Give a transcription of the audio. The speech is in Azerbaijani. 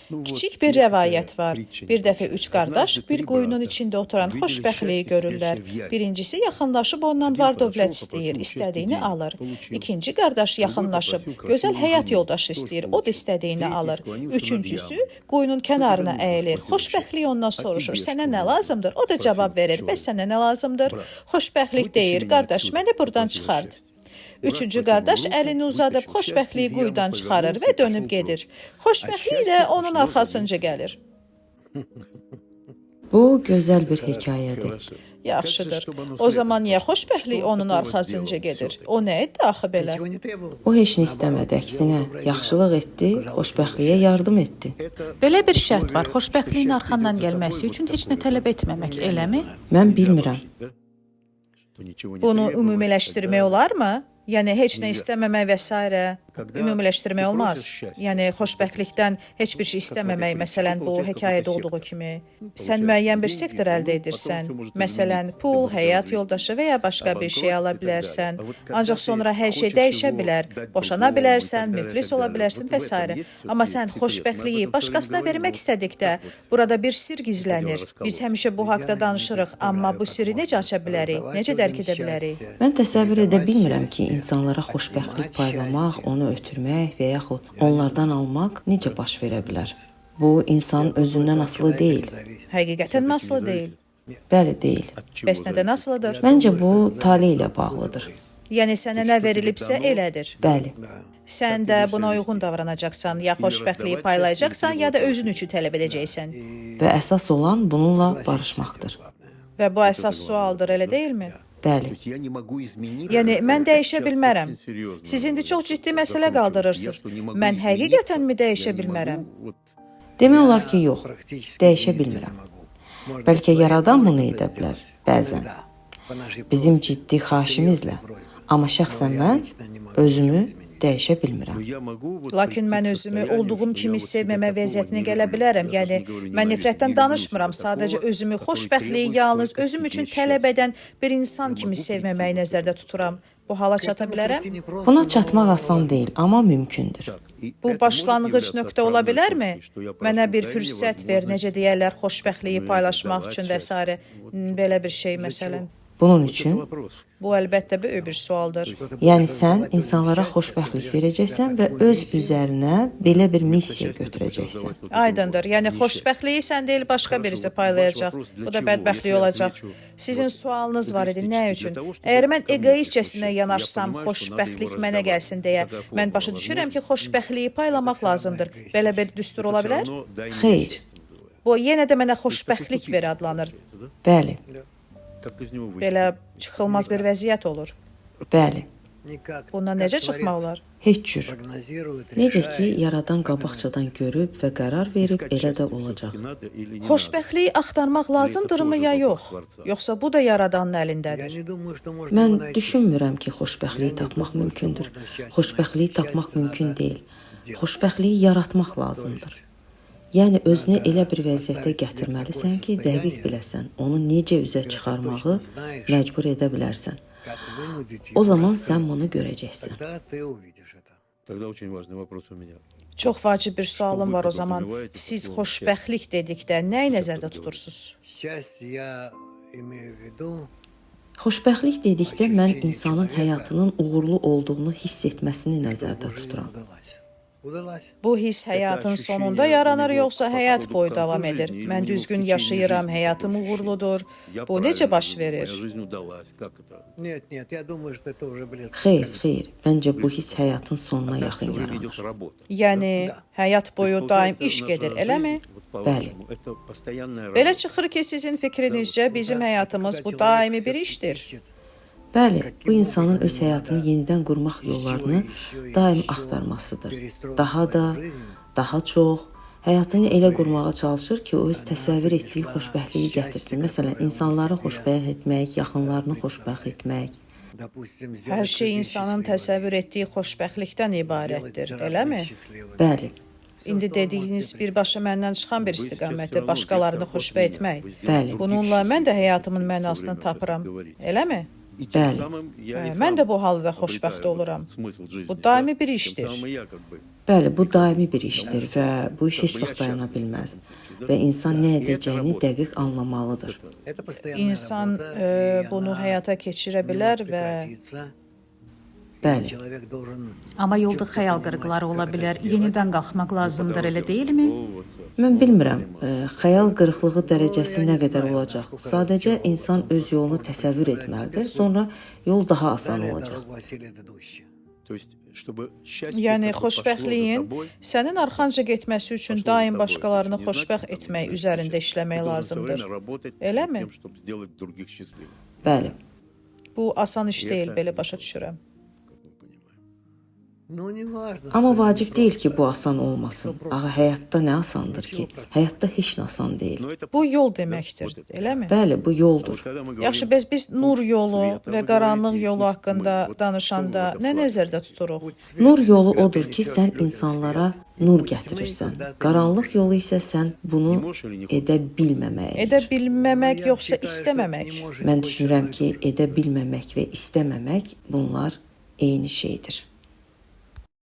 Kiçik bir rəvayət var. Bir dəfə üç qardaş bir quyunun içində oturan xoşbəxtliyi görürlər. Birincisi yaxınlaşıb ondan var-dövlət istəyir, istədiyini alır. İkinci qardaş yaxınlaşıb gözəl həyat yoldaşı istəyir, o da istədiyini alır. Üçüncüsü quyunun kənarına əyilir. Xoşbəxtlik ondan soruşur, sənə nə lazımdır? O da cavab verir, bəs sənə nə lazımdır? Xoşbəxtlik deyir, qardaş, məni buradan çıxart. Üçüncü qardaş əlini uzadıb xoşbəxtliyi quyudan çıxarır və dönüb gedir. Xoşbəxtlik də onun arxasınca gəlir. Bu gözəl bir hekayədir. Yaxşıdır. O zaman niyə xoşbəxtlik onun arxasınca gedir? O nə etdi axı belə? O heç nə istəmədi, əksinə yaxşılıq etdi, xoşbəxtliyə yardım etdi. Belə bir şərt var, xoşbəxtliyin arxandan gəlməsi üçün heç nə tələb etməmək, eləmi? Mən bilmirəm. Bunu ümumiləşdirmək olarmı? Yəni heç nə istəməmək və s. ümumiləşdirmək olmaz. Yəni xoşbəxtlikdən heç bir şey istəməmək, məsələn, bu hekayədə olduğu kimi. Sən müəyyən bir sektor əldə edirsən. Məsələn, pul, həyat yoldaşı və ya başqa bir şey ala bilərsən. Ancaq sonra hər şey dəyişə bilər. Boşana bilərsən, müflis ola bilərsən və s. Amma sən xoşbəxtliyi başqasına vermək istədikdə, burada bir sir gizlənir. Biz həmişə bu haqda danışırıq, amma bu sirri necə aça bilərik, necə dərk edə bilərik? Mən təsəvvür edə bilmirəm ki, insanlara xoşbəxtlik paylamaq, onu ötürmək və yaxud onlardan almaq necə baş verə bilər? Bu, insanın özündən asılı deyil. Həqiqətən asılı deyil. Bəli, deyil. Bəs nədən asılıdır? Məncə bu tale ilə bağlıdır. Yəni sənə nə verilibsə elədir. Bəli. Sən də buna uyğun davranacaqsan, ya xoşbəxtliyi paylayacaqsan, ya da özün üçün tələb edəcəksən. Və əsas olan bununla barışmaqdır. Və bu əsas sualdır, elə deyilmi? Bəli. Yəni, mən dəyişə bilmərəm. Siz indi çox ciddi məsələ qaldırırsınız. Mən həqiqətənmi dəyişə bilmərəm? Demək olar ki, yox, dəyişə bilmirəm. Bəlkə yaradan bunu edə bilər, bəzən. Bizim ciddi xahişimizlə. Amma şəxsən mən özümü dəyişə bilmirəm. Lakin mən özümü olduğum kimi sevməmə vəziyyətinə gələ bilərəm. Yəni, mən nifrətdən danışmıram. Sadəcə özümü xoşbəxtliyi yalnız özüm üçün tələb edən bir insan kimi sevməməyi nəzərdə tuturam. Bu hala çata bilərəm? Buna çatmaq asan deyil, amma mümkündür. Bu başlanğıc nöqtə ola bilərmi? Mənə bir fürsət ver, necə deyərlər, xoşbəxtliyi paylaşmaq üçün və s. Belə bir şey, məsələn. Bunun üçün, Bu əlbəttə böyük bir sualdır. yəni sən insanlara xoşbəxtlik verəcəksən və öz üzərinə belə bir missiya götürəcəksən. Aydındır. Yəni xoşbəxtliyi sən deyil, başqa birisi paylayacaq. Bu da bədbəxtlik olacaq. Sizin sualınız var idi, nə üçün? Əgər mən egoistcəsinə yanaşsam, xoşbəxtlik mənə gəlsin deyə, mən başa düşürəm ki, xoşbəxtliyi paylamaq lazımdır. Belə bir düstur ola bilər? Xeyr, Bu yenə də mənə xoşbəxtlik ver adlanır. bəli, Belə çıxılmaz bir vəziyyət olur. bəli, Bundan necə çıxmaq olar? heç cür. Necə ki, yaradan qabaqcadan görüb və qərar verib elə də olacaq. Xoşbəxtliyi axtarmaq lazımdırmı ya yox? Yoxsa bu da yaradanın əlindədir? Mən düşünmürəm ki, xoşbəxtliyi tapmaq mümkündür. Xoşbəxtliyi tapmaq mümkün deyil. Xoşbəxtliyi yaratmaq lazımdır. Yəni, özünü elə bir vəziyyətə gətirməlisən ki, dəqiq biləsən, onu necə üzə çıxarmağı məcbur edə bilərsən. O zaman sən bunu görəcəksən. Çox vacib bir sualım var o zaman. Siz xoşbəxtlik dedikdə nəyi nəzərdə tutursunuz? Xoşbəxtlik dedikdə mən insanın həyatının uğurlu olduğunu hiss etməsini nəzərdə tuturam. Bu hiss həyatın sonunda yaranır, yoxsa həyat boyu davam edir? Mən düzgün yaşayıram, həyatım uğurludur. Bu necə baş verir? Xeyr, xeyr, məncə bu hiss həyatın sonuna yaxın yaranır. Yəni, həyat boyu daim iş gedir, eləmi? Bəli. Belə çıxır ki, sizin fikrinizcə bizim həyatımız bu daimi bir işdir. Bəli, bu insanın öz həyatını yenidən qurmaq yollarını daim axtarmasıdır. Daha çox, həyatını elə qurmağa çalışır ki, o öz təsəvvür etdiyi xoşbəxtliyi gətirsin. Məsələn, insanları xoşbəxt etmək, yaxınlarını xoşbəxt etmək. Hər şey insanın təsəvvür etdiyi xoşbəxtlikdən ibarətdir, eləmi? Bəli, İndi dediyiniz birbaşa məndən çıxan bir istiqamətdir, başqalarını xoşbəxt etmək. bəli, Bununla mən də həyatımın mənasını tapıram, eləmi? Bəli. Mən də bu halda xoşbəxt oluram. Bu daimi bir işdir. Bəli, bu daimi bir işdir və bu iş heç vaxt dayana bilməz və insan nə edəcəyini dəqiq anlamalıdır. İnsan bunu həyata keçirə bilər və Bəli. Amma yolda xəyal qırıqları ola bilər. Yenidən qalxmaq lazımdır, elə deyilmi? Mən bilmirəm, xəyal qırıqlığı dərəcəsi nə qədər olacaq. Sadəcə insan öz yolunu təsəvvür etməlidir, sonra yol daha asan olacaq. yəni xoşbəxtliyin sənin arxanca getməsi üçün daim başqalarını xoşbəxt etmək üzərində işləmək lazımdır. Eləmi? Bəli. Bu asan iş deyil, belə başa düşürəm. Amma vacib deyil ki, bu asan olmasın. Axı həyatda nə asandır ki? Həyatda heç nə asan deyil. Bu yol deməkdir, eləmi? Bəli, bu yoldur. Yaxşı, biz nur yolu və qaranlıq yolu haqqında danışanda nə nəzərdə tuturuq? Nur yolu odur ki, sən insanlara nur gətirirsən. Qaranlıq yolu isə sən bunu edə bilməməkdir. Edə bilməmək yoxsa istəməmək? Mən düşünürəm ki, edə bilməmək və istəməmək bunlar eyni şeydir.